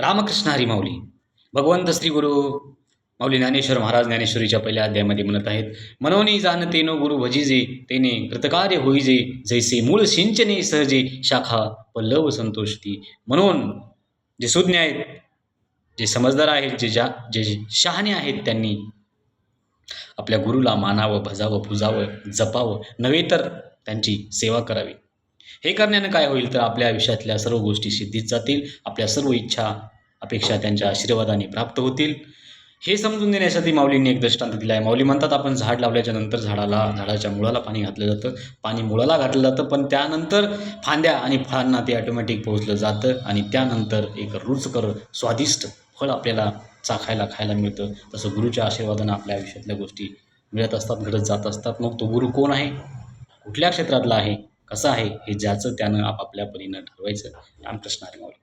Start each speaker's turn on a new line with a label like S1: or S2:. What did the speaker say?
S1: रामकृष्ण हरी माऊली. भगवंत श्री गुरु माऊली ज्ञानेश्वर महाराज ज्ञानेश्वरीच्या पहिल्या अध्यायामध्ये म्हणत आहेत, मनोनी जाणते नो गुरु भजिजे तेने कृतकार्य होईजे, जैसे मूळ सिंचने सहजे शाखा पल्लव संतोषती. म्हणून जे सुज्ञ आहेत, जे समजदार आहेत, जे शहाणे आहेत, त्यांनी आपल्या गुरुला मानावं, भजावं, पूजावं, जपावं, नव्हे तर त्यांची सेवा करावी. हे करण्यानं काय होईल तर आपल्या आयुष्यातल्या सर्व गोष्टी सिद्धीत जातील. आपल्या सर्व इच्छा अपेक्षा त्यांच्या आशीर्वादाने प्राप्त होतील. हे समजून देण्यासाठी माऊलींनी एक दृष्टांत दिला आहे. माऊली म्हणतात, आपण झाड लावल्याच्या नंतर झाडाच्या मुळाला पाणी घातलं जातं, पाणी मुळाला घातलं जातं, पण त्यानंतर फांद्या आणि फळांना ते ऑटोमॅटिक पोहोचलं जातं आणि त्यानंतर एक रुचकर स्वादिष्ट फळ आपल्याला चाखायला खायला मिळतं. तसं गुरुच्या आशीर्वादानं आपल्या आयुष्यातल्या गोष्टी मिळत असतात, घडत जात असतात. मग तो गुरु कोण आहे, कुठल्या क्षेत्रातला आहे, कसा आहे, हे ज्याचं त्यानं आपापल्या परीनं ठरवायचं. रामकृष्ण हरी माऊली.